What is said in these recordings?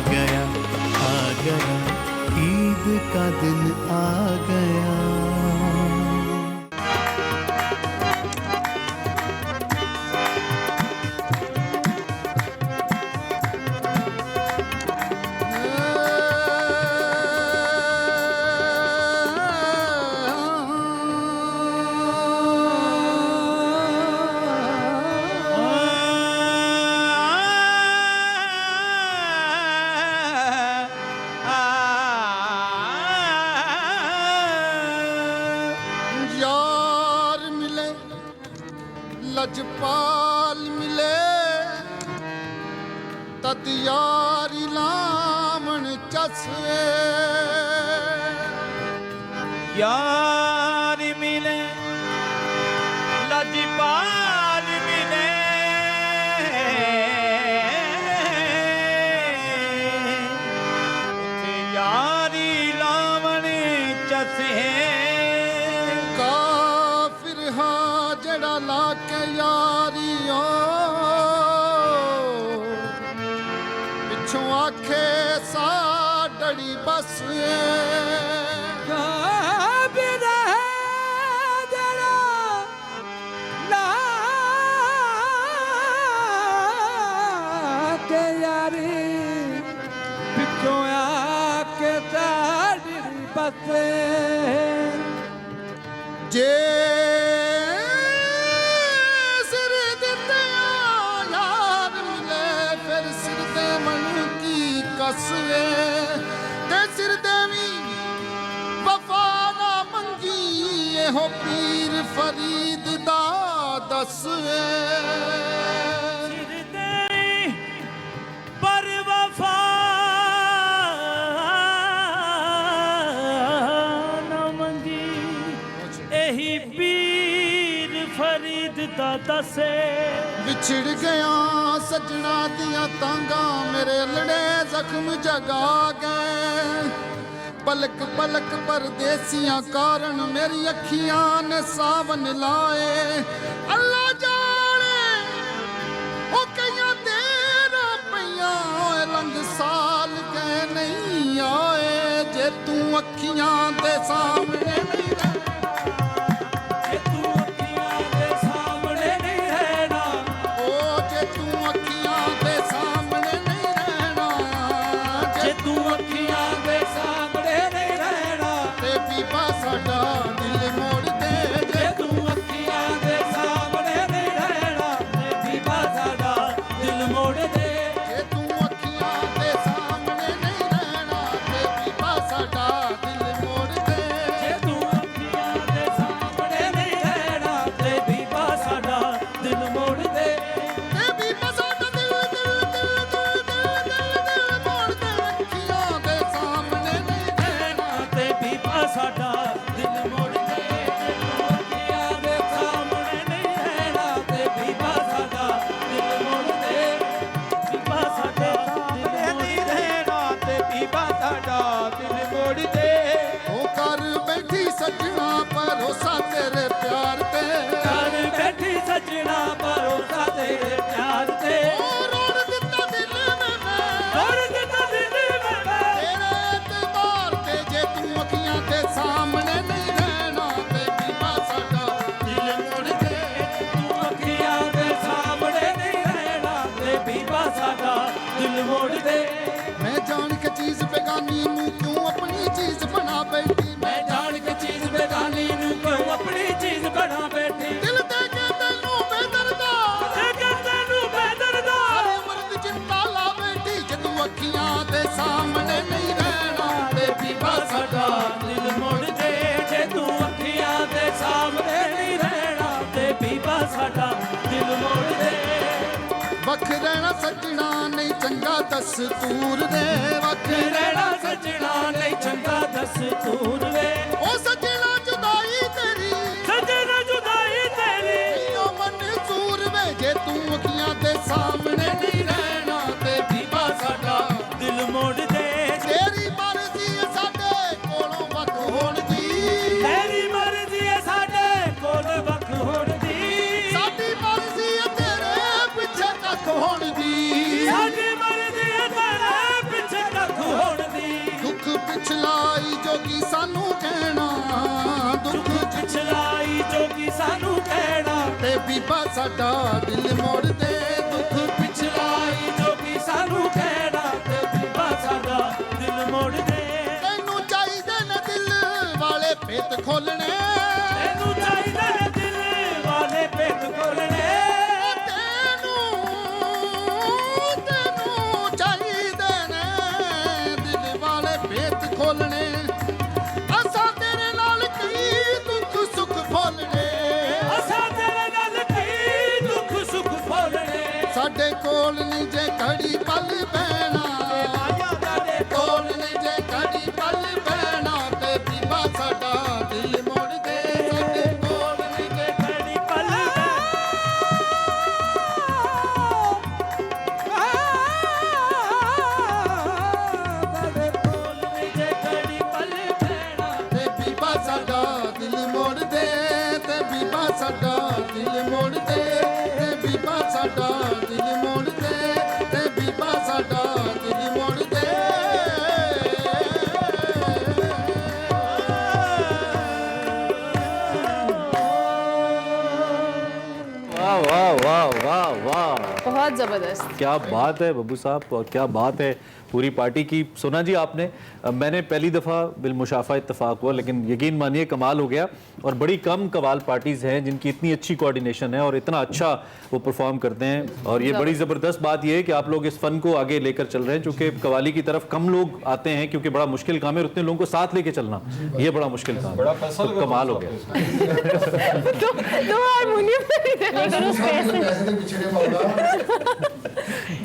गया, ईद का दिन आ गया। लजपाल मिले तद यारी लामण चसवे, यार मिले लजपाल मिले उथे यारी लावण चसे। काफिर हा जड़ा लाके यारियों पिछों आखे साडड़ी बस जे सिर दिते यार मिले फिर सिर दे मन की कसवे, ते सिर देवी वफा ना मंगी हो पीर फरीद दा दसवे। सिर देवी पर वफा दसे। विछड़ गया सजना दिया तांगा मेरे लड़े जख्म जगा गए, पलक पलक परदेसियां कारण मेरी अखियां ने सावन लाए। अल्लाह जाने ओ कईयां देर पईयां लंघ साल गए नहीं आए, जे तू अखियां दे सामने नहीं वख रहना सजना नहीं चंगा दस्तूर दे, वख रहना सजना नहीं चंगा दस्तूर दे। ओ सजना जुदाई तेरी, सजना जुदाई तेरी ओ मंजूर वे, जे तू अखियां दे सामने नहीं रहना ते बीबा साडा दिल मोड़ दे। तेरी मर्जी साडे कोलों वख होण दी, तेरी मर्जी साडे कोल वख होण दी, साडी मर्जी तेरे पिछे तक होण दी, साडी मर्जी तेरे ਬੀਬਾ ਸਾਡਾ ਦਿਲ ਮੋੜ ਦੇ ਦੁੱਖ ਪਿਛਲਾਈ ਜੋਗੀ ਸਾਨੂੰ ਕਹਿਣਾ ਤੇ ਬੀਬਾ ਸਾਡਾ ਦਿਲ ਮੋੜ ਦੇ ਤੈਨੂੰ ਚਾਹੀਦੇ ਨੇ ਦਿਲ ਵਾਲੇ ਭੇਤ ਖੋਲਣੇ ਤੈਨੂੰ ਚਾਹੀਦੇ ਨੇ ਦਿਲ ਵਾਲੇ ਭੇਤ ਖੋਲਣੇ ਤੈਨੂੰ ਚਾਹੀਦੇ ਨੇ ਦਿਲ ਵਾਲੇ ਭੇਤ ਖੋਲਣੇ ਅਸਾਂ ਤੇਰੇ ਨਾਲ ਕਈ ਦੁੱਖ ਸੁੱਖ ਫੋਲਣੇ ਅਸਾਂ ਤੇਰੇ ਨਾਲ ਕਈ ਦੁੱਖ ਸੁੱਖ ਫੋਲਣੇ ਸਾਡੇ ਕੋਲ ਨਹੀਂ ਜੇ ਘੜੀ ਪਲ ਬਹਿਣਾ ਸਾਡੇ ਕੋਲ ਨਹੀਂ ਜੇ ਘੜੀ ਪਲ ਬਹਿਣਾ ਤੇ ਬੀਬਾ ਸਾਡਾ ਦਿਲ ਮੋੜ ਦੇ ਸਾਡੇ ਕੋਲ ਨਹੀਂ ਜੇ ਕੜੀ ਪਲ ਸਾਡੇ ਕੋਲ ਨਹੀਂ ਜੇ ਕੜੀ ਪਲ ਬਹਿਣਾ ਤੇ ਬੀਬਾ ਸਾਡਾ ਦਿਲ ਮੋੜ ਦੇ ਤੇ ਬੀਬਾ ਸਾਡਾ ਦਿਲ ਮੋੜ ਦੇ ਤੇ ਬੀਬਾ ਸਾਡਾ ਦਿਲ ਮੋੜ ਦੇ ਤੇ ਬੀਬਾ ਸਾਡਾ ਦਿਲ ਮੋੜ ਦੇ वाह वाह वाह वाह वाह, बहुत जबरदस्त। क्या बात है बब्बू साहब और क्या बात है पूरी पार्टी की। सुना जी आपने, मैंने पहली दफ़ा बिलमुशाफा इत्तफाक हुआ, लेकिन यकीन मानिए कमाल हो गया। और बड़ी कम कवाल पार्टीज़ हैं जिनकी इतनी अच्छी कोऑर्डिनेशन है और इतना अच्छा वो परफॉर्म करते हैं। और ये बड़ी ज़बरदस्त बात ये है कि आप लोग इस फ़न को आगे लेकर चल रहे हैं, चूँकि कवाली की तरफ कम लोग आते हैं क्योंकि बड़ा मुश्किल काम है, और उतने लोगों को साथ लेके चलना ये बड़ा मुश्किल काम है। तो कमाल हो गया। तो हारमोनियम लेकिन उस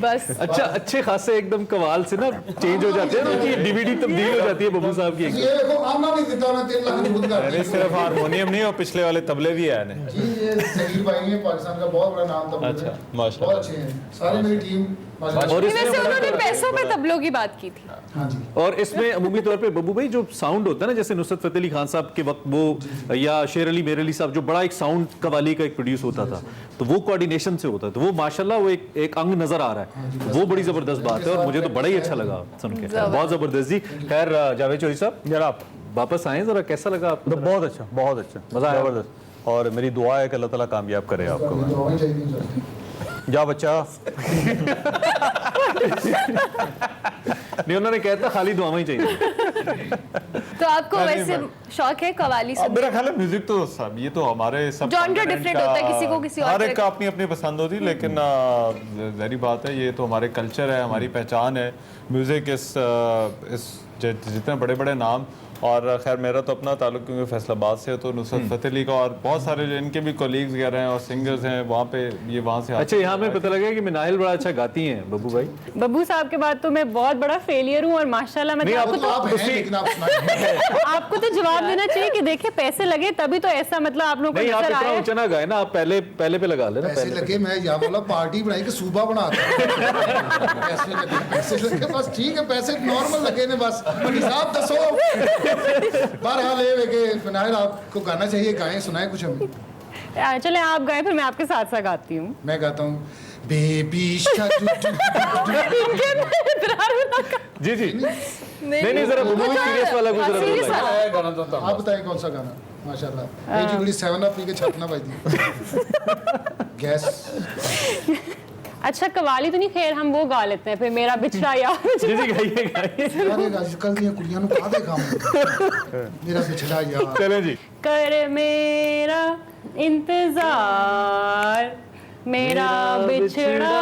बस अच्छा, अच्छे खासे एकदम कवाल से ना चेंज हो जाते हैं, उनकी डीवीडी तब्दील हो जाती है बब्बू साहब की। ये देखो आमना नहीं देता मैं 3 लाख खुद कर नहीं सिर्फ हारमोनियम नहीं और पिछले वाले तबले भी आए ने। जी ये जहीर भाई हैं, पाकिस्तान का बहुत बड़ा नाम तबले अच्छा, में। माशाल्लाह। बहुत अच्छे हैं सारी मेरी टीम माशाल्लाह। और वैसे इसमें उन्होंने पैसों पे तबलों की बात की थी। हाँ जी और इसमें अमूमी तौर पे बब्बू भाई जो साउंड होता है ना, जैसे नुसरत फतेह अली खान साहब के वक्त वो या शेर अली मेर अली साहब, जो बड़ा एक साउंड कवाली का एक प्रोड्यूस होता था, तो वो कोऑर्डिनेशन से होता है, तो वो माशाल्लाह वो एक अंग नजर आ रहा है। वो बड़ी जबरदस्त बात है और मुझे तो बड़ा ही अच्छा लगा सुन के। बहुत जबरदस्त जी। खैर जावेद चौधरी साहब जनाब वापस आए जरा, कैसा लगा आपको? तो बहुत अच्छा, बहुत अच्छा, मजा आया? जबरदस्त। और मेरी दुआ है कि अल्लाह ताला कामयाब करे आपको। तो होनी चाहिए सर। जा बच्चा। नहीं, उन्होंने कहता खाली दुआएं ही चाहिए। तो आपको वैसे शौक है कवाली अब सुनने? मेरा ख्याल है म्यूजिक तो सब ये तो हमारे सब Genre continent different का- होता है, किसी को किसी और हर तरह एक का अपनी अपनी पसंद होती है, लेकिन जाहिर बात है ये तो हमारे कल्चर है, हमारी पहचान है म्यूजिक। इस जितने बड़े बड़े नाम, और खैर मेरा तो अपना ताल्लुक क्योंकि फैसलाबाद से है, तो नुसरत फतेह अली का और बहुत सारे जो इनके भी कोलीग्स वगैरह हैं और सिंगर्स हैं वहाँ पे, ये वहाँ से अच्छा, यहाँ में पता लगा कि मिनाहिल बड़ा अच्छा गाती हैं बब्बू भाई। बब्बू साहब के बाद तो मैं बहुत बड़ा फेलियर हूँ और माशाल्लाह नहीं, मतलब आप आपको तो आप हैं लेकिन आप सुनाइए। आपको तो जवाब देना चाहिए कि देखिए पैसे लगे तभी तो ऐसा मतलब आप लोगों को नहीं, आप नजर इतना आया। ऊंचा ना गाए ना, आप पहले पे लगा लेना। पैसे लगे मैं यहाँ बोला पार्टी बनाई कि सूबा बना पैसे लगे बस ठीक है, पैसे नॉर्मल लगे ने बस हिसाब दसो। बहरहाल ये कि फिनाइल आपको गाना चाहिए, गाएं सुनाएं कुछ हमें। चले आप गए फिर मैं आपके साथ साथ गाती हूँ। मैं गाता हूँ बेबी जी जी, नहीं जरा बब्बू भाई सीरियस वाला कुछ जरा सीरियस बताइए। वाला। आप बताइए कौन सा गाना। माशाल्लाह एक गुड़ी 7 अप पी के छापना भाई दी गैस। अच्छा कवाली तो नहीं, खैर हम वो गा लेते हैं फिर मेरा बिछड़ा यार। जी जी, गाइए गाइए। अरे आजकल दी कुड़ियां नु का देखा मेरा बिछड़ा यार। चलें जी। कर मेरा इंतजार मेरा बिछड़ा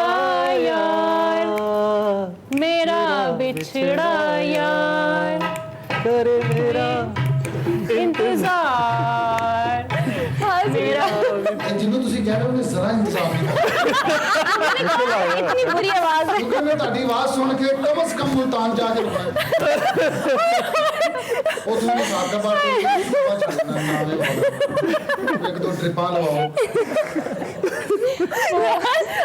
यार, मेरा बिछड़ा यार, करे मेरा इंतजार मेरा। जिन्हों ਤੁਸੀਂ ਕਹਿ ਰਹੇ ਹੋ ਨੇ ਜ਼ਰਾ ਇੰਤਜ਼ਾਮ ਨਹੀਂ ਕੀਤਾ इतनी बुरी आवाज है। ਕਿਉਂਕਿ ਮੈਂ ਤੁਹਾਡੀ ਆਵਾਜ਼ ਸੁਣ ਕੇ ਕਮ ਸੇ ਕਮ ਮੁਲਤਾਨ ਜਾ ਕੇ ਰੁਕਣਾ ਉਹ ਤੁਸੀਂ ਸਾਡਾ ਬਾਤ एक 2 ट्रिपां लवाओ।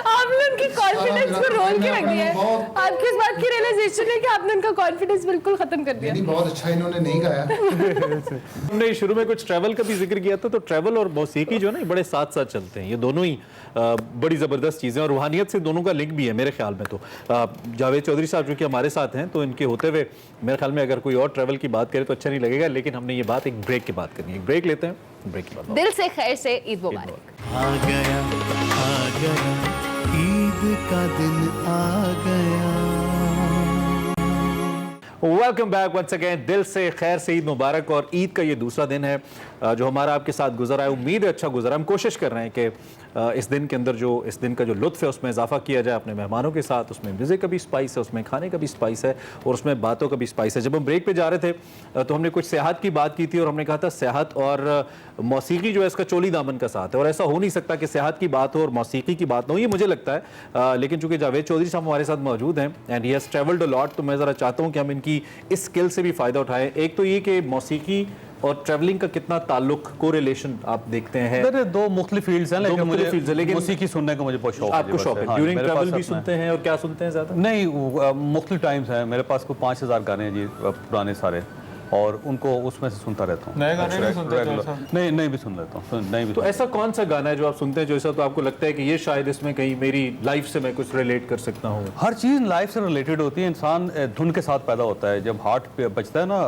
आपने उनकी कॉन्फिडेंस को रोल के रख दिया है। बहुत- आपकी इस बात की रियलाइजेशन है कि आपने उनका कॉन्फिडेंस बिल्कुल खत्म कर दिया। नहीं बहुत अच्छा इन्होंने नहीं गाया। हमने शुरू में कुछ ट्रैवल का भी जिक्र किया था, तो ट्रैवल और मौसीकी जो है ना, ये बड़े साथ साथ चलते हैं। ये दोनों ही बड़ी ज़बरदस्त चीज़ें और रूहानियत से दोनों का लिंक भी है मेरे ख्याल में। तो जावेद चौधरी साहब जो कि हमारे साथ हैं, तो इनके होते हुए मेरे ख्याल में अगर कोई और ट्रैवल की बात करे तो अच्छा नहीं लगेगा, लेकिन हमने ये बात एक ब्रेक की बात करनी है। एक ब्रेक लेते हैं, ब्रेक के बाद दिल से खैर से ईद मुबारक। आ गया ईद का दिन आ गया। Welcome back once again. दिल से खैर से ईद मुबारक। और ईद का ये दूसरा दिन है जो हमारा आपके साथ गुजरा है। उम्मीद है अच्छा गुजरा। हम कोशिश कर रहे हैं कि इस दिन के अंदर जो इस दिन का जो लुत्फ़ है उसमें इजाफा किया जाए अपने मेहमानों के साथ। उसमें म्यूज़िक का भी स्पाइस है, उसमें खाने का भी स्पाइस है और उसमें बातों का भी स्पाइस है। जब हम ब्रेक पे जा रहे थे तो हमने कुछ सेहत की बात की थी और हमने कहा था सेहत और मौसीकी जो है इसका चोली दामन का साथ है और ऐसा हो नहीं सकता कि सेहत की बात हो और मौसीकी की बात ना हो, ये मुझे लगता है। लेकिन चूंकि जावेद चौधरी साहब हमारे साथ मौजूद हैं and he has travelled a lot, तो मैं ज़रा चाहता हूँ कि हम इनकी इस स्किल से भी फ़ायदा उठाएं। एक तो ये कि मौसीकी और ट्रैवलिंग का कितना ताल्लुक, कोरिलेशन आप देखते हैं? मेरे दो मुख्तलिफ फील्ड्स हैं, लेकिन मुख्तलिफ fields हैं, लेकिन मौसीकी सुनने का मुझे बहुत शौक है। आपको शौक है? हाँ, ड्यूरिंग मेरे ट्रैवल पास भी अपना- सुनते हैं और क्या सुनते हैं ज़्यादा? नहीं, मुख्तलिफ टाइम्स हैं मेरे पास। को 5000 गाने हैं जी पुराने सारे, और उनको उसमें से सुनता रहता हूँ। नए गाने नहीं सुनते Regular। जैसा? नहीं भी सुन लेता हूँ, नहीं भी तो सुन- ऐसा कौन सा गाना है जो आप सुनते हैं जो ऐसा तो आपको लगता है कि ये शायद इसमें कहीं मेरी लाइफ से मैं कुछ रिलेट कर सकता हूँ? हर चीज़ लाइफ से रिलेटेड होती है। इंसान धुन के साथ पैदा होता है। जब हार्ट पे बचता है ना,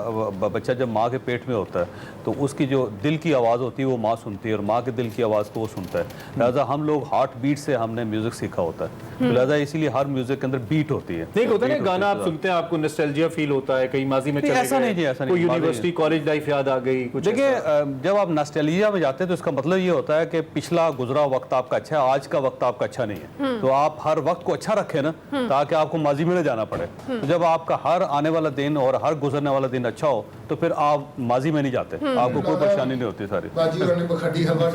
बच्चा जब माँ के पेट में होता है तो उसकी जो दिल की आवाज़ होती है वो माँ सुनती है और माँ के दिल की आवाज़ को वो सुनता है। लिहाजा हम लोग हार्ट बीट से हमने म्यूज़िक सीखा होता है, तो लिहाजा इसीलिए हर म्यूज़िक के अंदर बीट होती है। नहीं होता ना Beat गाना होती आप है। सुनते हैं आपको नॉस्टैल्जिया फील होता है, कहीं माजी में नहीं, चले ऐसा गए, नहीं जी, ऐसा नहीं, कोई माजी यूनिवर्सिटी कॉलेज लाइफ याद आ गई कुछ देखिए, ऐसा? जब आप नॉस्टैल्जिया में जाते हैं तो इसका मतलब ये होता है कि पिछला गुजरा वक्त आपका अच्छा है, आज का वक्त आपका अच्छा नहीं है। तो आप हर वक्त को अच्छा रखें ना, ताकि आपको माजी में न जाना पड़े। तो जब आपका हर आने वाला दिन और हर गुजरने वाला दिन अच्छा हो तो फिर आप माजी में नहीं जाते, आपको कोई परेशानी नहीं होती। सारी बाजी और बखड़ी हवा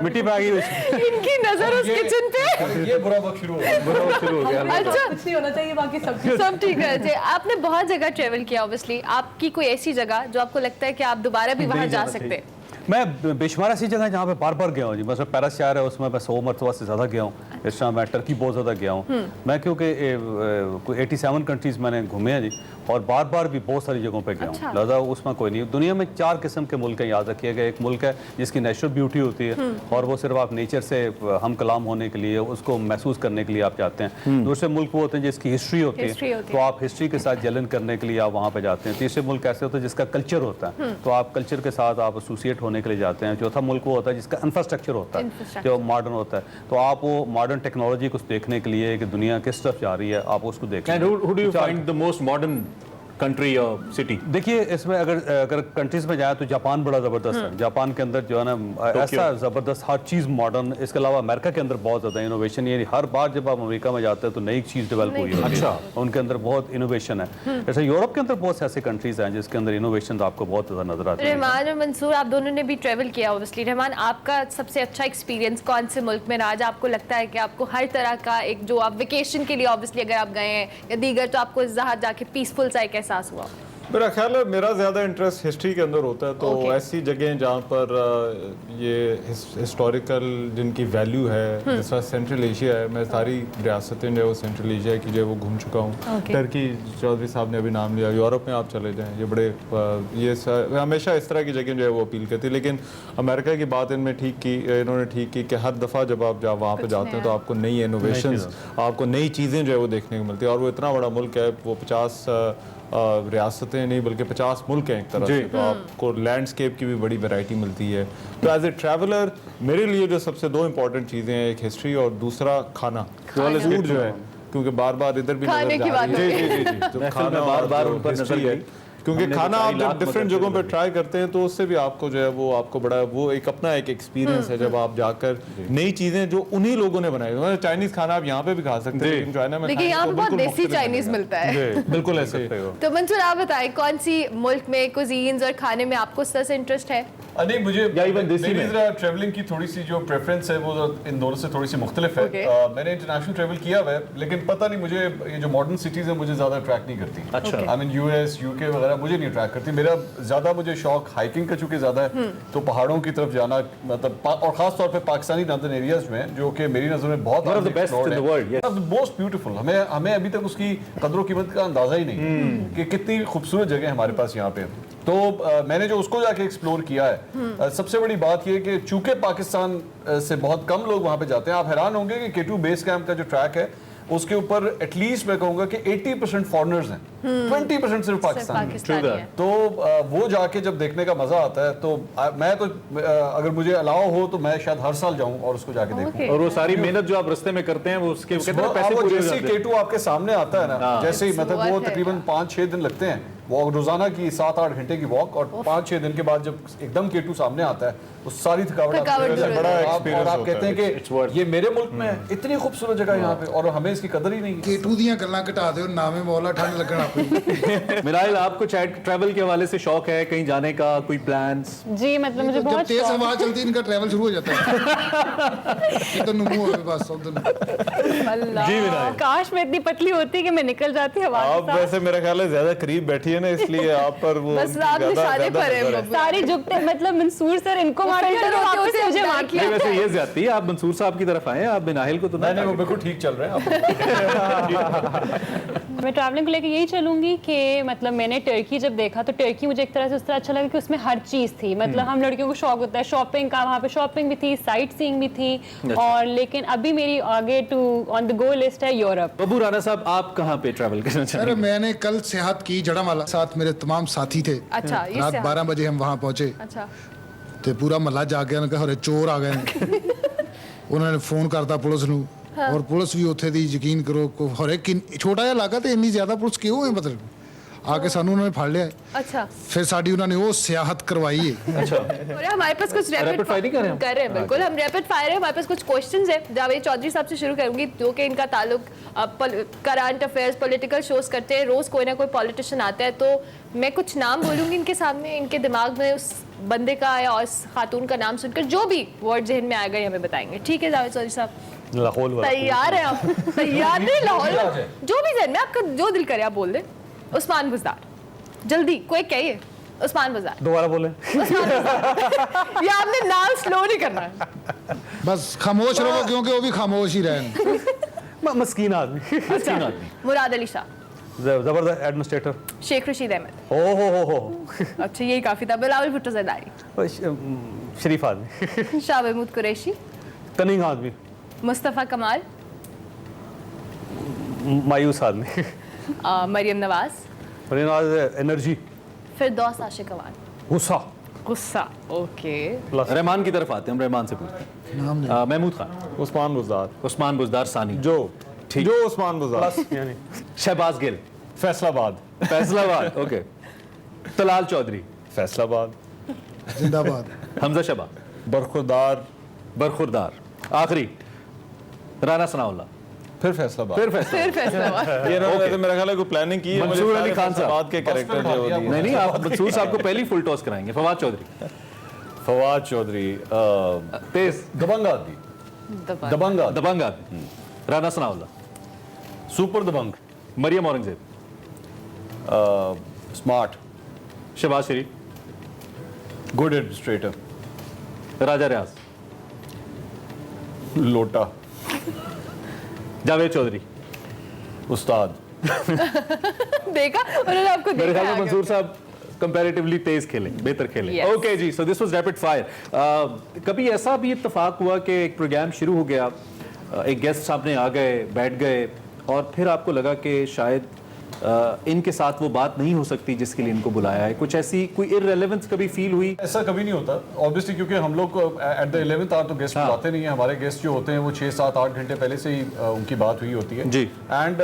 मिट्टी पे आ गई। इनकी नजर उस किचन पे। ये बुरा वक्त शुरू हो गया। बुरा वक्त शुरू हो गया। अच्छा, कुछ नहीं होना चाहिए, बाकी सब सब ठीक है जी। आपने बहुत जगह ट्रेवल किया, ऑब्वियसली आपकी कोई ऐसी जगह जो आपको लगता है कि आप दोबारा भी वहां जा सकते हैं? मैं बेशुमार ऐसी जगह जहाँ पे बार बार गया हूँ जी। मतलब पेरिस शहर है, उसमें मैं 100 मरतबा से ज़्यादा गया हूँ। इस तरह मैं टर्की बहुत ज़्यादा गया हूँ। मैं क्योंकि 87 कंट्रीज़ मैंने घूमे हैं जी, और बार बार भी बहुत सारी जगहों पे गया हूँ। अच्छा। लिहाजा उसमें कोई नहीं। दुनिया में 4 किस्म के मुल्क हैं, याद रखिएगा। एक मुल्क है जिसकी नेचुरल ब्यूटी होती है और वो सिर्फ आप नेचर से हम कलाम होने के लिए, उसको महसूस करने के लिए आप जाते हैं। दूसरे मुल्क वो होते हैं जिसकी हिस्ट्री होती है, तो आप हिस्ट्री के साथ जलन करने के लिए आप वहाँ पे जाते हैं। तीसरे मुल्क ऐसे होते हैं जिसका कल्चर होता है, तो आप कल्चर के साथ आप एसोसिएट होने के लिए जाते हैं। चौथा मुल्क वो होता है जिसका इंफ्रास्ट्रक्चर होता है, जो मॉडर्न होता है, तो आप वो मॉडर्न टेक्नोलॉजी को देखने के लिए कि दुनिया किस तरफ जा रही है, आप उसको देखें। And who do you find the most modern country or city? देखिए, इसमें अगर कंट्रीज में जाए तो जापान बड़ा ज़बरदस्त है। जापान के अंदर जो है ना ऐसा ज़बरदस्त हर चीज़ मॉडर्न। इसके अलावा अमेरिका के अंदर बहुत ज़्यादा इनोवेशन है। हर बार जब आप अमेरिका में जाते हैं तो नई चीज़ डेवलप हुई है। अच्छा। उनके अंदर बहुत इनोवेशन है। जैसे यूरोप के अंदर बहुत से ऐसे कंट्रीज हैं जिसके अंदर इनोवेशन आपको बहुत ज़्यादा नजर आते हैं। रहमान और मंसूर, आप दोनों ने भी ट्रेवल किया ऑब्वियसली। रहमान, आपका सबसे अच्छा एक्सपीरियंस कौन से मुल्क में रहा? आपको लगता है कि आपको हर तरह का एक जो आप वेकेशन के लिए ऑब्वियसली अगर आप गए हैं या दीगर, तो आपको जहाँ जाके पीसफुल सा एक एहसास हुआ? मेरा ख्याल है मेरा ज़्यादा इंटरेस्ट हिस्ट्री के अंदर होता है, तो ऐसी जगह जहाँ पर ये हिस्टोरिकल जिनकी वैल्यू है, जैसा सेंट्रल एशिया है। मैं सारी रियासतें जो है वो सेंट्रल एशिया की जो है वो घूम चुका हूँ। टर्की, चौधरी साहब ने अभी नाम लिया। यूरोप में आप चले जाएँ, ये बड़े हमेशा इस तरह की जगह जो है वो अपील करती है। लेकिन अमेरिका की बात इन्होंने ठीक की कि हर दफ़ा जब आप वहाँ पर जाते हैं तो आपको नई इनोवेशंस, आपको नई चीज़ें जो है वो देखने को मिलती है। और वो इतना बड़ा मुल्क है, वो 50 रियासतें नहीं बल्कि 50 मुल्क हैं एक तरह से, तो आपको लैंडस्केप की भी बड़ी वैरायटी मिलती है। तो एज ए ट्रैवलर मेरे लिए जो सबसे 2 इंपॉर्टेंट चीज़ें हैं, एक हिस्ट्री और दूसरा खाना फूड जो है, क्योंकि बार बार इधर भी खाने की बात जी जी जी जी तो खाना बार-बार और उन पर history नजर है, गई। क्योंकि हमने खाना तो आप जब लाख डिफरेंट मदद जगहों पे करी। ट्राई करते हैं तो उससे भी आपको जो है वो आपको बड़ा वो एक अपना एक एक्सपीरियंस है जब आप जाकर नई चीज़ें जो उन्हीं लोगों ने बनाई। मतलब चाइनीज़ खाना आप यहाँ पे भी खा सकते हैं, लेकिन चाइना में लेकिन खाएंगे यहाँ तो पे बहुत बिल्कुल देसी मुख्तलिफ चाइनीज बनेगा। मिलता है। बिल्कुल ऐसे तो मंसूर, आप बताएं कौन सी मुल्क में कुजीन्स और खाने में आपको सबसे से इंटरेस्ट है? नहीं, मुझे या even देसी मेरी में? जरा ट्रैवलिंग की थोड़ी सी जो प्रेफरेंस है वो इन दोनों से थोड़ी सी मुख्तलिफ है। Okay. मैंने इंटरनेशनल ट्रैवल किया हुआ है, लेकिन पता नहीं मुझे ये जो मॉडर्न सिटीज़ हैं मुझे ज़्यादा अट्रैक्ट नहीं करती। अच्छा। आई मीन यूएस, यूके वगैरह मुझे नहीं अट्रैक्ट करती। मेरा ज़्यादा मुझे शौक हाइकिंग का चूँकि ज़्यादा है, तो पहाड़ों की तरफ जाना, मतलब और ख़ास तौर पर पाकिस्तानी नॉर्दर्न एरियाज में, जो कि मेरी नज़र में बहुत One of the best in the world, yes. Most beautiful. हमें अभी तक उसकी कदर कीमत का अंदाज़ा ही नहीं कि कितनी खूबसूरत जगह हमारे पास यहाँ पे। तो मैंने जो उसको जाके एक्सप्लोर किया है, सबसे बड़ी बात यह कि चूंकि पाकिस्तान से बहुत कम लोग वहाँ पे जाते हैं। आप हैरान होंगे कि K2 बेस कैंप का जो ट्रैक है उसके ऊपर एटलीस्ट मैं कहूँगा कि 80% फॉरनर्स हैं, 20% सिर्फ पाकिस्तान में। पाकिस्तानी है। तो वो जाके जब देखने का मजा आता है तो मैं तो अगर मुझे अलाउ हो तो मैं शायद हर साल जाऊं और उसको जाके देखूं। और वो सारी मेहनत जो आप रास्ते में करते हैं वो उसके कहते हैं ना, पैसे वो पूरे हो जैसे जाते हैं। K2 आपके सामने आता है ना, जैसे ही मतलब वो It's worth तकरीबन 5-6 दिन लगते हैं वो रोजाना की 7-8 घंटे की वॉक, और 5-6 दिन के बाद जब एकदम K2 सामने आता है वो सारी थकावट थकावट दूर हो बड़ा जाती है। एक्सपीरियंस, और आप कहते हैं It's कि worth ये मेरे मुल्क में है, इतनी खूबसूरत जगह यहाँ पे, और हमें इसकी कदर ही नहीं है। केटू ਦੀਆਂ ਗੱਲਾਂ ਘਟਾ ਦਿਓ, ਨਾਵੇਂ ਮੌਲਾ ਠੰਡ ਲੱਗਣਾ ਆਪੇ। मिराइल, आपको ट्रैवल के हवाले से शौक है कहीं जाने का, कोई प्लान्स? जी मतलब मुझे जब बहुत तेज शौक हवा चलती है इनका ट्रैवल शुरू हो जाता है। इधर नुमू हो बस उधर। अल्लाह, जी विनायक। काश मैं इतनी पतली होती कि मैं निकल जाती हवा आप के साथ। वैसे मेरा ख्याल है ज्यादा करीब बैठी है ना, इसलिए आप पर वो बस आप निशाने पर है। सारी झुकते मतलब मंसूर सर इनको मारते फिल्टर हैं, होते वापस होते मुझे अंदर मारते नहीं, हैं। वैसे ये ज्यादती है, आप मंसूर साहब की तरफ आए, आप बिनाहिल को तो ना नहीं, वो बिल्कुल ठीक चल रहे हैं मैं ट्रैवलिंग को लेके यही चलूंगी कि मतलब मैंने टर्की जब देखा तो टर्की मुझे एक तरह से उस तरह अच्छा लगा कि उसमें हर चीज़ थी। मतलब हम लड़कियों को शौक होता है शॉपिंग का, वहाँ पे शॉपिंग भी थी, साइट सीइंग भी थी, और लेकिन अभी मेरी आगे to on the go list है यूरोप। बबू राना साहब, आप कहाँ पे ट्रैवल करना अरे चाहेंगे? मैंने कल सेहत की जड़ावाला, साथ मेरे तमाम साथी थे। अच्छा, ये रात सेहत। 12 बजे हम वहाँ पहुंचे अच्छा, ਤੇ ਪੂਰਾ ਮਹੱਲਾ ਜਾ ਗਿਆ, ਉਹਨਾਂ ਕਹਾ ਹਰੇ ਚੋਰ ਆ ਗਏ ਨੇ। ਉਹਨਾਂ ਨੇ ਫੋਨ ਕਰਤਾ ਪੁਲਿਸ ਨੂੰ, ਔਰ ਪੁਲਿਸ ਵੀ ਉੱਥੇ ਦੀ ਯਕੀਨ ਕਰੋ ਹਰੇ ਛੋਟਾ ਜਿਹਾ ਇਲਾਕਾ ਤੇ ਇੰਨੀ ਜ਼ਿਆਦਾ ਪੁਲਿਸ ਕਿਉਂ ਹੈ, ਮਤਲਬ ਆ ਕੇ ਸਾਨੂੰ ਉਹਨਾਂ ਨੇ ਫੜ ਲਿਆ। अच्छा। ਫਿਰ ਸਾਡੀ ਉਹਨਾਂ ਨੇ ਉਹ ਸਿਆਹਤ करवाई है। अच्छा, और हमारे पास कुछ Rapid fire नहीं कर रहे हम? कर रहे हैं बिल्कुल, हम रैपिड फायर है। हमारे पास कुछ क्वेश्चंस है। जावेद चौधरी साहब से शुरू करूंगी, जो कि इनका ताल्लुक करंट अफेयर्स, पॉलिटिकल शोज करते हैं। रोज कोई ना कोई पॉलिटिशियन आता है, तो मैं कुछ नाम बोलूंगी इनके सामने, इनके दिमाग में उस बंदे का या उस खातून का नाम सुनकर जो भी वर्ड जहन में आएगा हमें बताएंगे। ठीक है जावेद चौधरी साहब, लाहौल वाला तैयार है आप? तैयार नहीं, लाहौल जो भी जहन में आपका जो दिल करे आप बोल दे। उस्मान बुज़दार, जल्दी कोई कहिए। उस्मान बुज़दार, दोबारा बोले। ये आपने नाम स्लो नहीं करना है। बस खामोश रहो क्योंकि वो भी खामोश ही रहे। मस्कीन आदमी। मस्कीन आदमी। मुराद अली शाह, जबरदस्त एडमिनिस्ट्रेटर। शेख रशीद अहमद, ओ हो अच्छा यही काफी था। बिलावल भुट्टो ज़रदारी, शरीफ आदमी। शाह महमूद कुरैशी, कनिंग आदमी। मुस्तफ़ा कमाल, मायूस आदमी। मरियम नवाज, एनर्जी। फिरदौस आशिक अवान, गुस्सा। गुस्सा। ओके, रहमान की तरफ आते हैं, हम रहमान से पूछते हैं। महमूद खान, उस्मान बुज़दार, उस्मान बुज़दार सानी, जो ठीक। जो उस्मान बुज़दार, यानी शहबाज गिल, फैसलाबाद, फैसलाबाद, ओके। तलाल चौधरी, फैसलाबाद, जिंदाबाद। हमजा शबा, बरखुरदार, बरखुरदार। आखिरी राना सनाउल्लाह, फिर फैसलाबाद। फिर फैसला। फिर फैसला। ये इन्होंने वैसे मेरा ख्याल है कोई प्लानिंग की है। मंसूर अली खान साहब। फैसलाबाद के कैरेक्टर जो होती है। नहीं नहीं, आप मंसूर साहब को पहली फुल टॉस कराएंगे। फवाद चौधरी, फवाद चौधरी, तेज दबंग आदमी, दबंग आदमी, दबंग आदमी। राना सनाउल्लाह, सुपर दबंग, मरियम औरंगजेब, स्मार्ट, शहबाज शरीफ, गुड एडमिनिस्ट्रेटर, राजा रियाज, लोटा, जावेद चौधरी। उस्ताद। देखा उन्होंने आपको मेरे देखा ख्याल में है मंसूर साहब कंपैरेटिवली तेज खेले, बेहतर खेले। Yes. ओके जी, so this was rapid fire. कभी ऐसा भी इत्तेफाक हुआ कि एक प्रोग्राम शुरू हो गया, एक गेस्ट सामने आ गए, बैठ गए, और फिर आपको लगा कि शायद इनके साथ वो बात नहीं हो सकती जिसके लिए इनको बुलाया है? कुछ ऐसी कोई इररिलेवेंस कभी फील हुई? ऐसा कभी नहीं होता ऑब्वियसली, क्योंकि हम लोग एट द 11th आवर तो गेस्ट बुलाते नहीं है। हमारे गेस्ट जो होते हैं वो 6, 7, 8 घंटे पहले से ही उनकी बात हुई होती है जी। एंड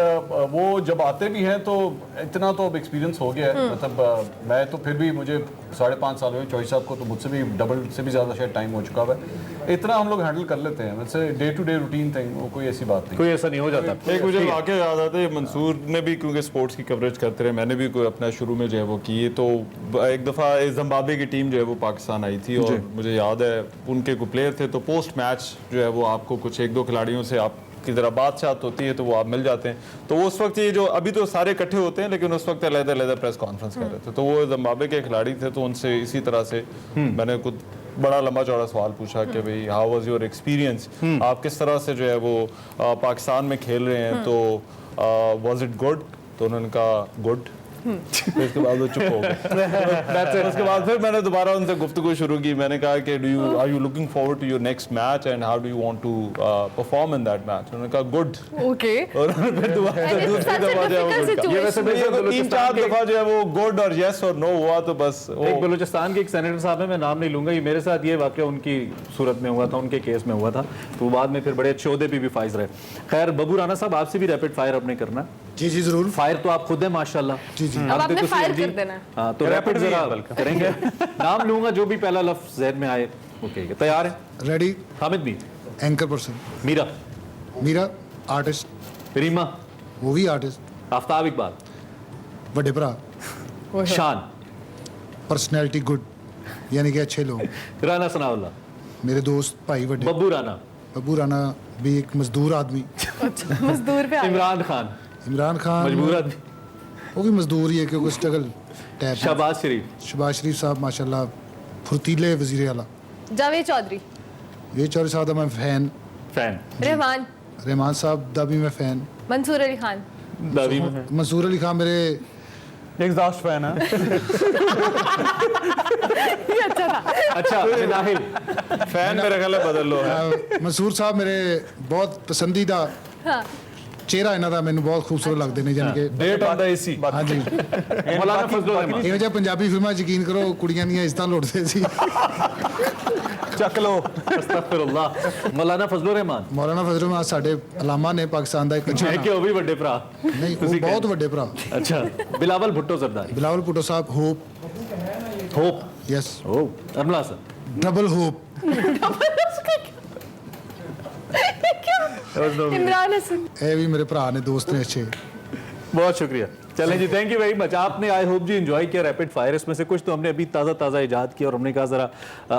वो जब आते भी हैं तो इतना तो अब एक्सपीरियंस हो गया है। मतलब मैं तो फिर भी मुझे 5.5 साल हुए, चौधरी साहब को तो मुझसे भी डबल से भी ज़्यादा शायद टाइम हो चुका है। इतना हम लोग हैंडल कर लेते हैं, वैसे day to day routine thing, वो कोई ऐसी बात नहीं। कोई ऐसा नहीं हो जाता। एक मुझे वाकया याद आता है, मंसूर ने भी क्योंकि स्पोर्ट्स की कवरेज करते रहे, मैंने भी कोई अपना शुरू में जो है वो की, तो एक दफ़ा जिम्बाब्वे की टीम जो है वो पाकिस्तान आई थी, और मुझे याद है उनके कोई प्लेयर थे, तो पोस्ट मैच जो है वो आपको कुछ 1-2 खिलाड़ियों से आप की तरह बातचीत होती है, तो वो आप मिल जाते हैं। तो उस वक्त ये जो अभी तो सारे इकट्ठे होते हैं, लेकिन उस वक्त अलग-अलग प्रेस कॉन्फ्रेंस कर रहे थे, तो वो जिम्बाब्वे के खिलाड़ी थे, तो उनसे इसी तरह से मैंने कुछ बड़ा लंबा चौड़ा सवाल पूछा कि भाई हाउ वाज योर एक्सपीरियंस, आप किस तरह से जो है वो पाकिस्तान में खेल रहे हैं, तो वाज इट गुड? तो उन्होंने कहा गुड, फिर उसके बाद वो चुप हो गए। उसके बाद फिर मैंने दोबारा उनसे गुफ्तगू शुरू की। मैंने कहा कि are you looking forward to your next match and how do you want to perform in that match? उन्होंने कहा गुड। ओके, और फिर दोबारा दूसरी दफा जो है वो good कहा। ये वैसे तो 3-4 दफा जो है वो गुड और यस और नो हुआ तो बस एक बलूचिस्तान के एक सेनेटर साहब है, मैं नाम नहीं लूंगा, ये मेरे साथ ये वाकया उनकी सूरत में हुआ था, उनके केस में हुआ था, तो बाद में फिर बड़े अच्छे ओहदे पे भी फाइज रहे। खैर बबू राना साहब, आपसे भी रैपिड फायर अपने करना है। जी जी जरूर। फायर तो आप खुद है माशाल्लाह। जी जी। अब आपने फायर कर देना है। हाँ, तो रैपिड जरा करेंगे। नाम लूंगा, जो भी पहला लफ्ज ज़हन में आए। ओके, तैयार है? रेडी। हामिद भी। Anchor person. Meera. Meera artist. Reema. वो भी आर्टिस्ट। आफ्ताब इकबाल। बड़े भरा। शान। पर्सनैलिटी गुड, यानी कि अच्छे लोग। राना सनाउल्लाह। मेरे दोस्त भाई बड़े। बब्बू राना। बब्बू राना भी एक मजदूर आदमी। अच्छा, मजदूर पे आ गए। इमरान खान। इमरान खान मजबूर आदमी। वो भी मजदूर ही है क्योंकि स्ट्रगल टाइप। शहबाज शरीफ। शहबाज शरीफ साहब माशाल्लाह फुर्तीले वजीर आला। जावेद चौधरी। ये चौधरी साहब दा मैं फैन। रहमान। रहमान साहब दा भी मैं फैन। मंसूर अली खान। दावी में है। मंसूर अली खान मेरे एग्जॉस्ट फैन है। ये अच्छा था। अच्छा, नाहिल। फैन मेरा ख्याल है बदल लो है। मंसूर साहब मेरे बहुत पसंदीदा चेहरा इन्हां दा मैनूं बहुत खूबसूरत लगदे ने, यानी कि डेट ऑन द एसी। हाँ जी। मौलाना फजलुर रहमान। ਇਹੋ ਜਿਹਾ ਪੰਜਾਬੀ ਫਿਲਮਾਂ 'ਚ ਯਕੀਨ ਕਰੋ ਕੁੜੀਆਂ ਦੀਆਂ ਇੱਜ਼ਤਾਂ ਲੁੱਟਦੇ ਸੀ। ਚੱਕ ਲੋ। ਅਸਤਗਫਿरुल्लाह। ਮੌਲਾਨਾ ਫਜ਼ਲੁਰ ਰਹਿਮਾਨ। ਮੌਲਾਨਾ ਫਜ਼ਲ ਰਹਿਮਾਨ ਸਾਡੇ ਅਲਾਮਾ ਨੇ ਪਾਕਿਸਤਾਨ ਦਾ ਇੱਕ ਅੱਛਾ ਹੈ ਕਿ ਉਹ ਵੀ ਵੱਡੇ ਭਰਾ? ਨਹੀਂ ਉਹ ਬਹੁਤ ਵੱਡੇ ਭਰਾ। ਅੱਛਾ, Bilawal Bhutto Zardari. Bilawal Bhutto sahib hope. Hope. Yes. ओ अरमला sir. Double hope. Imran Hasan. ਇਹ ਵੀ ਮੇਰੇ ਭਰਾ ਨੇ, ਦੋਸਤ ਨੇ अच्छे। बहुत शुक्रिया। चलें जी, थैंक यू वेरी मच। आपने आई होप जी एंजॉय किया रैपिड फायर। इसमें से कुछ तो हमने अभी ताज़ा इजाद किया और हमने कहा ज़रा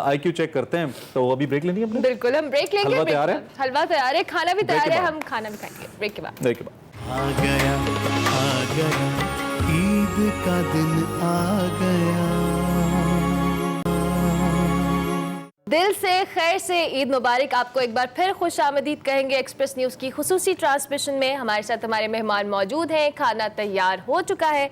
IQ चेक करते हैं, तो अभी ब्रेक लेनी है हमने। बिल्कुल, हम ब्रेक लेंगे। हलवा तैयार है? हलवा तैयार है, खाना भी ब्रेक तैयार के है, बाद। हम खाना भी खाएंगे ब्रेक के बाद। ब्रेक के बाद। आ गया ईद का दिन आ गया। दिल से खैर से ईद मुबारक। आपको एक बार फिर खुश आमदीद कहेंगे एक्सप्रेस न्यूज़ की खुसूसी ट्रांसमिशन में। हमारे साथ हमारे मेहमान मौजूद हैं, खाना तैयार हो चुका है।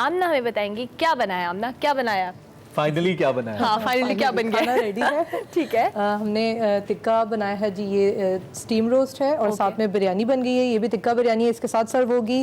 आमना हमें बताएंगी क्या बनाया। आमना, क्या बनाया? फाइनली क्या बनाया? हाँ, फाइनली क्या बन खाना गया? रेडी है। ठीक है। हमने टिक्का बनाया है जी, ये स्टीम रोस्ट है और साथ में बिरयानी बन गई है, ये भी टिक्का बिरयानी है, इसके साथ सर्व होगी।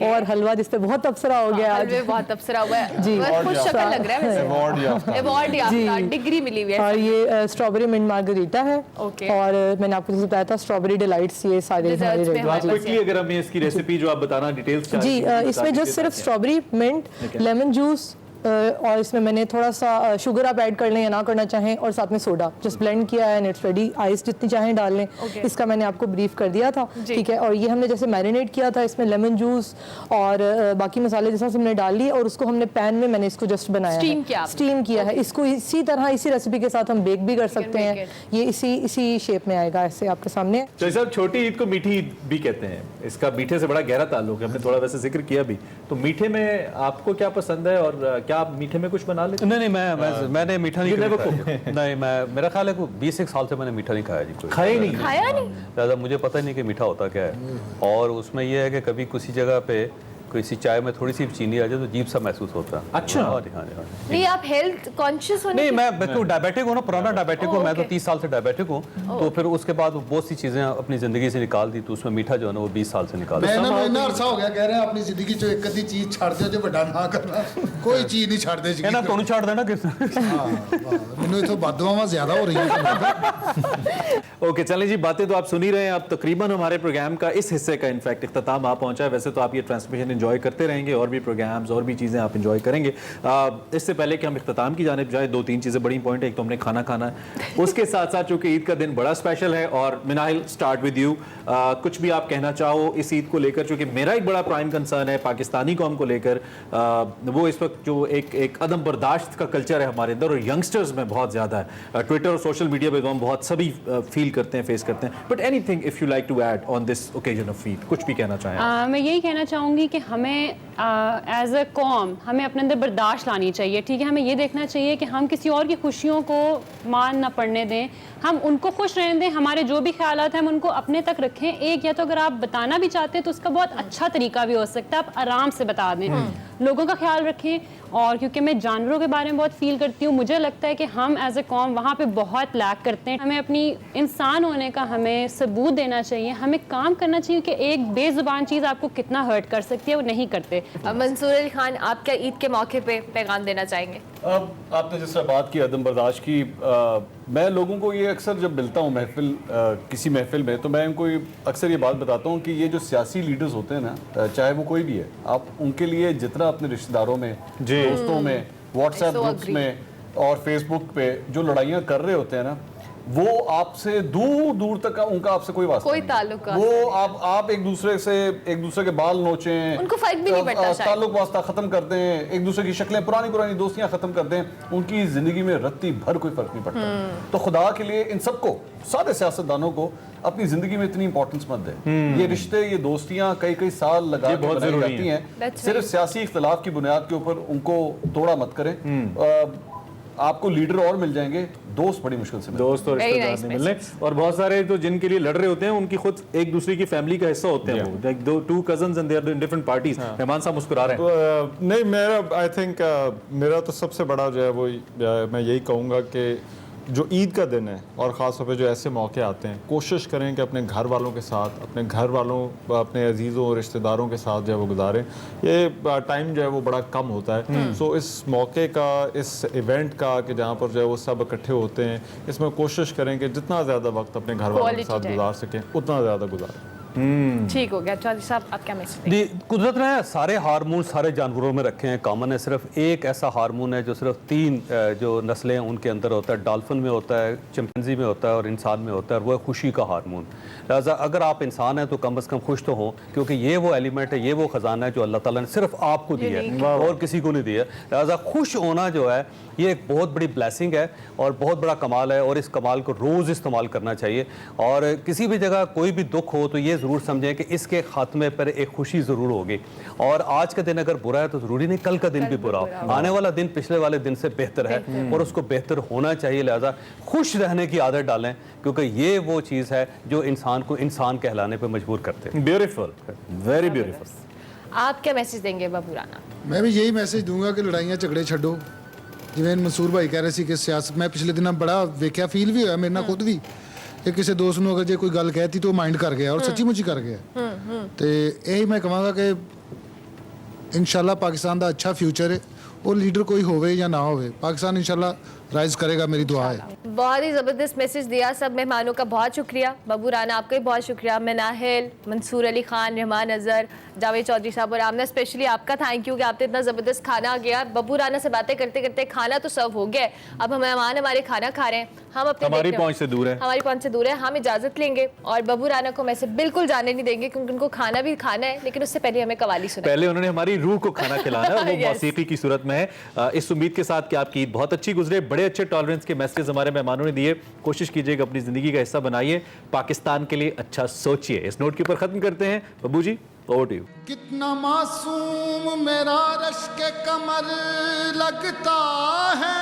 और हलवा जिस पे बहुत अप्सरा हो गया आज। हलवे बहुत अप्सरा हुआ है जी। खुश शक्ल लग रहा है वैसे। अवार्ड याफ्ता, डिग्री मिली हुई है। और ये स्ट्रॉबेरी मिंट मार्गरीटा है। ओके। और मैंने आपको जैसे बताया था स्ट्रॉबेरी डिलाइट्स, ये सारे Desserts हमारे में ready हमारे हैं। क्विकली अगर हमें इसकी रेसिपी जो आप बताना डिटेल्स जी, इसमें जस्ट सिर्फ स्ट्रॉबेरी मिंट, लेमन जूस और इसमें मैंने थोड़ा सा शुगर आप ऐड कर लें या ना करना चाहें, और साथ में सोडा जस्ट ब्लेंड किया है, इट्स रेडी। आइस जितनी चाहें डाल लें। इसका मैंने आपको ब्रीफ कर दिया था, ठीक है। और ये हमने जैसे मैरिनेट किया था, इसमें लेमन जूस और बाकी मसाले जैसा हमने डाल लिए, और उसको हमने पैन में मैंने इसको जस्ट बनाया है, स्टीम किया है। इसको इसी तरह इसी रेसिपी के साथ हम बेक भी कर सकते हैं। ये इसी शेप में आएगा ऐसे आपके सामने। तो साहब, छोटी ईद को मीठी ईद भी कहते हैं, इसका मीठे से बड़ा गहरा ताल्लुक है, हमने थोड़ा वैसे जिक्र किया भी। तो मीठे में आपको क्या पसंद है और क्या आप मीठे में कुछ बना लेते? नहीं, मैंने मीठा नहीं खाया। नहीं, मेरा ख्याल है 20 साल से मैंने मीठा नहीं खाया जी। कोई खाया नहीं? खाया नहीं। ज़्यादा मुझे पता ही नहीं कि मीठा होता क्या है। और उसमें यह है कि कभी किसी जगह पे किसी चाय में थोड़ी सी चीनी आ जाए तो अजीब सा महसूस होता है। अच्छा। हाँ जी। नहीं, आप हेल्थ कॉन्शियस होने नहीं, मैं डायबिटिक हूँ ना, पुराना डायबिटिक हूँ मैं, तो 30 साल से डायबिटिक हूँ। तो फिर उसके बाद बहुत सी चीज़ें अपनी ज़िंदगी से निकाल दी, तो उसमें मीठा जो है ना वो 20 साल से निकाल मैं दिया। ना इतना अरसा हो गया कह रहे हैं अपनी जिंदगी चो एक अद्धी चीज छाड़ दियो जो बड़ा ना करना, कोई चीज नहीं छाड़दे जी। ना ਤੁਹਾਨੂੰ ਛੱਡ ਦੇਣਾ किस ਮੈਨੂੰ इथों बददुआवां ज्यादा हो रही हैं। ओके, चलें जी, बातें तो आप सुन ही रहे हैं। अब तकरीबन हमारे प्रोग्राम का इस हिस्से का इनफैक्ट इख्तिताम आ पहुंचा है। वैसे तो आप ये ट्रांसमिशन एंजॉय करते रहेंगे, और भी प्रोग्राम्स और भी चीज़ें आप एंजॉय करेंगे। इससे पहले कि हम इख्तिताम की जानिब जाए, 2-3 चीज़ें बड़ी इंपॉर्टेंट है। एक तो हमने खाना खाना है, उसके साथ साथ चूँकि ईद का दिन बड़ा स्पेशल है। और मिनाहिल, स्टार्ट विद यू, कुछ भी आप कहना चाहो इस ईद को लेकर, चूँकि मेरा एक बड़ा प्राइम कंसर्न है पाकिस्तानी कौम को लेकर। वो इस वक्त जो एक अदम बर्दाश्त का कल्चर है हमारे अंदर, और यंगस्टर्स में बहुत ज़्यादा है। ट्विटर और सोशल मीडिया पे तो हम बहुत सभी फील करते हैं, फेस करते हैं। But anything if you like to add on this occasion of Eid, कुछ भी कहना चाहें? मैं यही कहना चाहूँगी कि हमें एज अ कौम हमें अपने अंदर बर्दाश्त लानी चाहिए, ठीक है। हमें ये देखना चाहिए कि हम किसी और की खुशियों को मान ना पड़ने दें, हम उनको खुश रहने दें। हमारे जो भी ख्यालात हैं हम उनको अपने तक रखें। एक या तो अगर आप बताना भी चाहते हैं तो उसका बहुत अच्छा तरीका भी हो सकता है, आप आराम से बता दें, लोगों का ख्याल रखें। और क्योंकि मैं जानवरों के बारे में बहुत फील करती हूँ, मुझे लगता है कि हम एज अ कौम वहाँ पे बहुत लैक करते हैं। हमें अपनी इंसान होने का हमें सबूत देना चाहिए, हमें काम करना चाहिए कि एक बेजुबान चीज़ आपको कितना हर्ट कर सकती है, वो नहीं करते। मंसूर अली खान, आप क्या ईद के मौके पे पैगाम देना चाहेंगे? अब आपने जिस तरह बात की अदम बर्दाश्त की, मैं लोगों को ये अक्सर जब मिलता हूँ किसी महफिल में, तो मैं उनको अक्सर ये बात बताता हूँ कि ये जो सियासी लीडर्स होते हैं ना, चाहे वो कोई भी है, आप उनके लिए जितना अपने रिश्तेदारों में, दोस्तों में, व्हाट्सएप ग्रुप्स में और फेसबुक पे जो लड़ाइयाँ कर रहे होते हैं ना, वो आपसे दूर दूर तक उनका आपसे कोई वास्ता कोई नहीं। ताल्लुक वो आप एक दूसरे के बाल नोचें, उनको फर्क भी नहीं पड़ता, ताल्लुक वास्ता खत्म कर दें, एक दूसरे की शक्लें, पुरानी दोस्तियां खत्म कर दें, उनकी जिंदगी में रत्ती भर कोई फर्क नहीं पड़ता। तो खुदा के लिए इन सबको, सारे सियासतदानों को अपनी जिंदगी में इतनी इंपॉर्टेंस मत दें। ये रिश्ते, ये दोस्तियां कई साल लगा के बनाई जाती हैं, सिर्फ सियासी इख्तिलाफ की बुनियाद के ऊपर उनको तोड़ा मत करें। आपको लीडर और मिल जाएंगे, दोस्त बड़ी मुश्किल से दोस्त और रिश्तेदार नहीं मिलने। और बहुत सारे तो जिनके लिए लड़ रहे होते हैं उनकी खुद एक दूसरे की फैमिली का हिस्सा होते हैं, वो like two cousins and they are in different parties. Rahman साहब मुस्कुरा रहे हैं। नहीं, मेरा आई थिंक मेरा तो सबसे बड़ा जो है वो मैं यही कहूँगा कि जो ईद का दिन है और ख़ास तौर पे जो ऐसे मौके आते हैं, कोशिश करें कि अपने घर वालों के साथ, अपने अजीज़ों और रिश्तेदारों के साथ जो है वो गुजारें। ये टाइम जो है वो बड़ा कम होता है। सो इस मौके का, इस इवेंट का कि जहाँ पर जो है वो सब इकट्ठे होते हैं, इसमें कोशिश करें कि जितना ज़्यादा वक्त अपने घर वालों के साथ गुजार सकें उतना ज़्यादा गुजारें। ठीक हो गया। चौधरी साहब, आप क्या मैसेज? जी, कुदरत ने सारे हार्मोन सारे जानवरों में रखे हैं, कॉमन है। सिर्फ एक ऐसा हार्मोन है जो सिर्फ 3 जो नस्लें हैं उनके अंदर होता है। डॉल्फिन में होता है, चिंपैंजी में होता है और इंसान में होता है, और वो है खुशी का हार्मोन। लिहाजा अगर आप इंसान हैं तो कम से कम खुश तो हों, क्योंकि ये वो एलिमेंट है, ये वो ख़जाना है जो अल्लाह ताला ने सिर्फ आपको दिया है और किसी को नहीं दिया। लिहाजा खुश होना जो है ये एक बहुत बड़ी ब्लेसिंग है और बहुत बड़ा कमाल है, और इस कमाल को रोज़ इस्तेमाल करना चाहिए। और किसी भी जगह कोई भी दुख हो तो ये ज़रूर समझें कि इसके खात्मे पर एक खुशी ज़रूर होगी। और आज का दिन अगर बुरा है तो ज़रूरी नहीं कल का दिन भी बुरा हो, आने वाला दिन पिछले वाले दिन से बेहतर है और उसको बेहतर होना चाहिए। लिहाजा खुश रहने की आदत डालें, क्योंकि ये वो चीज़ है जो इंसान को इंसान कहलाने पर मजबूर करते हैं। Beautiful, very beautiful. आप क्या मैसेज देंगे बाबू राना? मैं भी यही मैसेज दूंगा कि लड़ाइयाँ झगड़े छड्डो। जिवें मंसूर भाई कह रहे सी कि सियासत, मैं पिछले दिनों बड़ा वेख्या, फील भी होया मेरे नाल खुद भी, कि किसी दोस्त ਨੂੰ अगर जे कोई गल कहती तो माइंड कर गया और सच्ची मुच्ची कर गया। तो यही मैं कहांगा कि इंशाल्लाह पाकिस्तान का अच्छा फ्यूचर है, और लीडर कोई होवे या ना होवे, पाकिस्तान इंशाल्लाह राइज करेगा, मेरी दुआ है। बहुत ही ज़बरदस्त मैसेज दिया। सब मेहमानों का बहुत शुक्रिया। बाबू राना आपका भी बहुत शुक्रिया। मनाहिल, मंसूर अली खान, रहमान अज़हर, जावेद चौधरी साहब और आमना, स्पेशली आपका थैंक यू कि आपने इतना ज़बरदस्त खाना गया। बाबू राना से बातें करते करते खाना तो सर्व हो गया, अब हम मेहमान हमारे खाना खा रहे हैं, हम अपने हमारी पहुंच से दूर है, हमारी पहुंच से दूर है, हम इजाज़त लेंगे और बाबू राना को मैं से बिल्कुल जाने नहीं देंगे, क्योंकि उनको खाना भी खाना है, लेकिन उससे पहले हमें कवाली सुना। पहले उन्होंने हमारी रूह को खाना खिलाना है, वो मौसीकी की सूरत में है। इस उम्मीद के साथ कि आपकी ईद बहुत अच्छी गुजरे। बड़े अच्छे टॉलरेंस के मैसेज हमारे मेहमानों ने दिए। कोशिश कीजिएगा अपनी जिंदगी का हिस्सा बनाइए, पाकिस्तान के लिए अच्छा सोचिए। इस नोट के ऊपर खत्म करते हैं। बब्बू जी, ओवर टू यू। कितना मासूम मेरा रश्क कमर लगता है,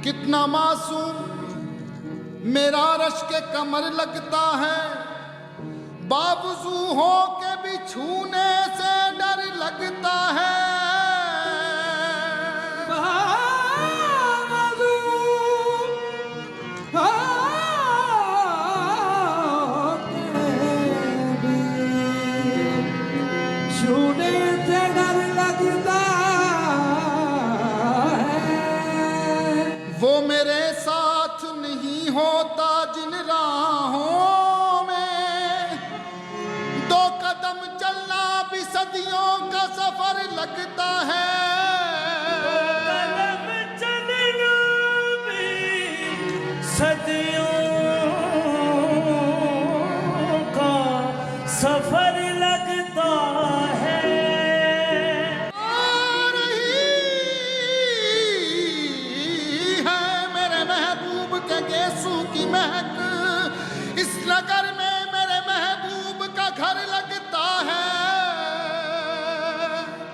कितना मासूम मेरा रश्क कमर लगता है, बावजू हो के भी छूने से डर लगता है। छूने से डर लगता है, वो मेरे साथ नहीं होता जिन राहों में, 2 कदम चलना भी सदियों का सफर लगता है। कदम चलना भी सदियों का सफर लगता है। आ रही है मेरे महबूब के गेसू की महक, इस नगर में मेरे महबूब का घर लगता है।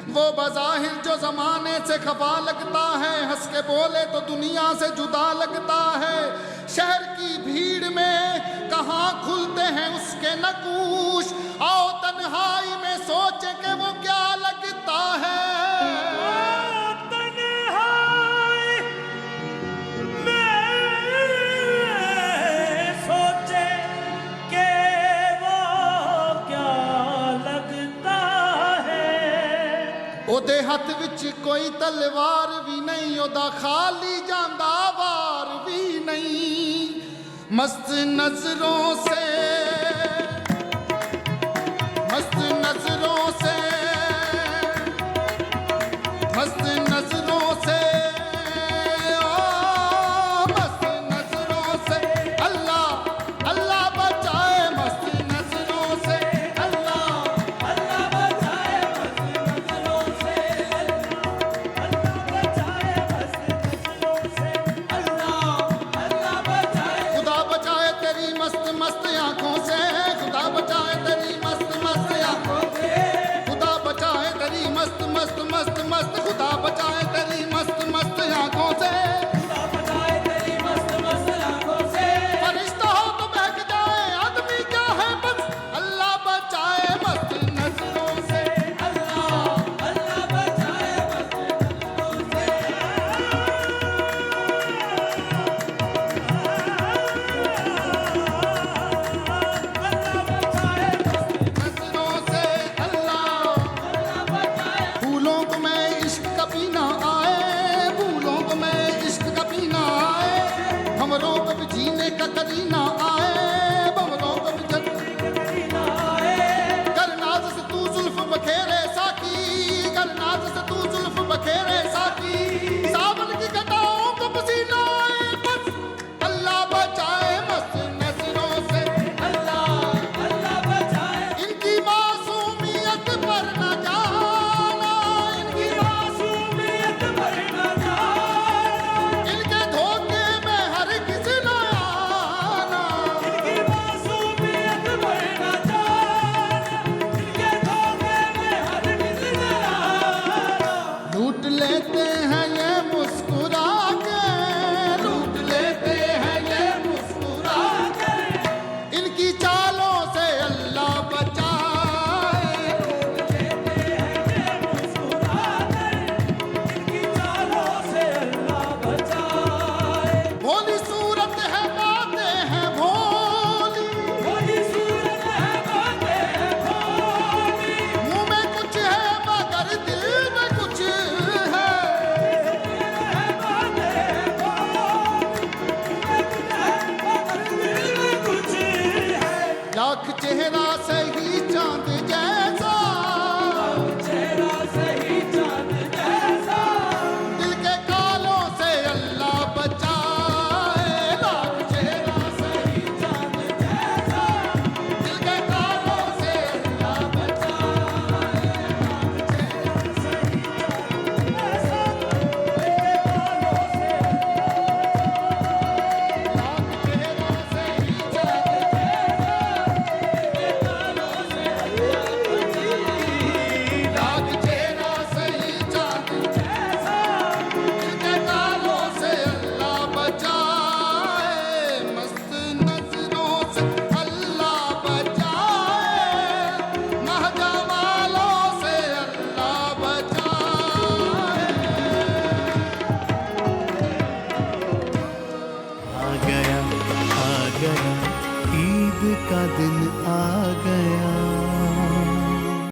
वो बज़ाहिर जो जमाने से खफा लगता है, हंस के बोले तो दुनिया से जुदा लगता है। शहर की भीड़ में कहाँ खुलते हैं उसके नकूश, आओ तन्हाई में सोचे कि वो क्या लगता है। ਉਹਦੇ ਹੱਥ ਵਿੱਚ ਕੋਈ ਤਲਵਾਰ ਵੀ ਨਹੀਂ, ਉਹਦਾ ਖਾਲੀ ਜਾਂਦਾ ਵਾਰ ਵੀ ਨਹੀਂ। मस्त नजरों से